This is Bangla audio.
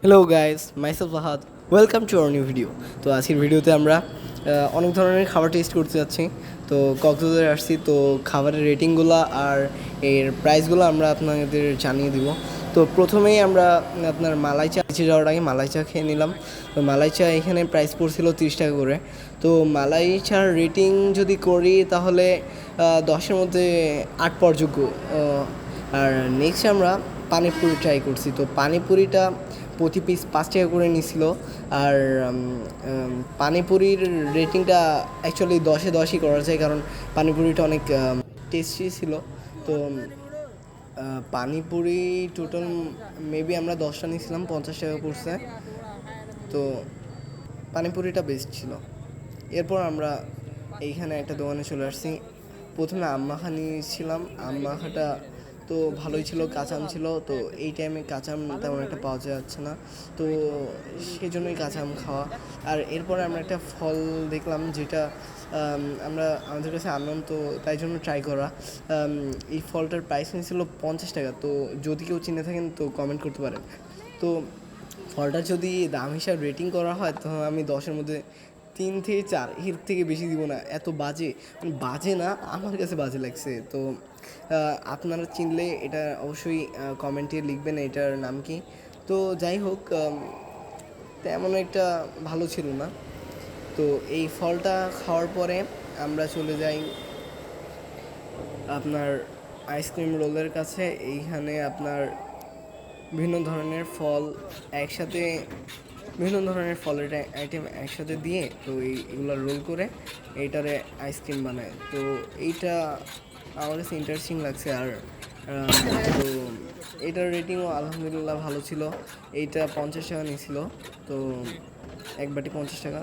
Hello guys, myself Fahad, welcome to our new video. তো আজকের ভিডিওতে আমরা অনেক ধরনের খাবার টেস্ট করতে যাচ্ছি। তো কক্সবাজারে আসছি, তো খাবারের রেটিংগুলো আর এর প্রাইসগুলো আমরা আপনাদের জানিয়ে দিব। তো প্রথমেই আমরা আপনার মালাই চা যাওয়ার আগে মালাই চা খেয়ে নিলাম। তো মালাই চা এখানে প্রাইস পড়ছিল 30 টাকা করে। তো মালাই চার রেটিং যদি করি তাহলে 10-এর মধ্যে 8 পাওয়ার যোগ্য। আর নেক্সট আমরা পানিপুরি ট্রাই করছি। তো পানিপুরিটা প্রতি পিস 5 টাকা করে নিছিল। আর পানিপুরির রেটিংটা অ্যাকচুয়ালি 10-এ 10ই করা যায়, কারণ পানিপুরিটা অনেক টেস্টি ছিল। তো পানিপুরি টোটাল মেবি আমরা 10টা নিয়েছিলাম, 50 টাকা পড়ছে। তো পানিপুরিটা বেস্ট ছিল। এরপর আমরা এইখানে একটা দোকানে চলে আসছি। প্রথমে আম মাখা নিয়েছিলাম। আম মাখাটা তো ভালোই ছিল, কাঁচা আম ছিল। তো এই টাইমে কাঁচা আম তেমন একটা পাওয়া যাচ্ছে না, তো সেই জন্যই কাঁচা আম খাওয়া। আর এরপরে আমরা একটা ফল দেখলাম, যেটা আমাদের কাছে আনলাম, তো তাই জন্য ট্রাই করা। এই ফলটার প্রাইস নিয়েছিল 50 টাকা। তো যদি কেউ চিনে থাকেন তো কমেন্ট করতে পারেন। তো ফলটা যদি দাম হিসাবে রেটিং করা হয় তো আমি 10-এর মধ্যে 3 থেকে 4, এর থেকে বেশি দিব না। এত বাজে, বাজে না, আমার কাছে বাজে লাগছে। তো আপনারা চিনলে এটা অবশ্যই কমেন্টে লিখবেন এটার নাম কি। তো যাই হোক, তেমন একটা ভালো ছিল না। তো এই ফলটা খাওয়ার পরে আমরা চলে যাই আপনার আইসক্রিম রোলের কাছে। এইখানে আপনার বিভিন্ন ধরনের ফল একসাথে, বিভিন্ন ধরনের ফলের আইটেম একসাথে দিয়ে, তো এগুলো রোল করে এইটারে আইসক্রিম বানায়। তো এইটা আমার কাছে ইন্টারেস্টিং লাগছে। আর তো এটার রেটিংও আলহামদুলিল্লাহ ভালো ছিল। এইটা 50 টাকা নিয়েছিল। তো এক বাটি 50 টাকা।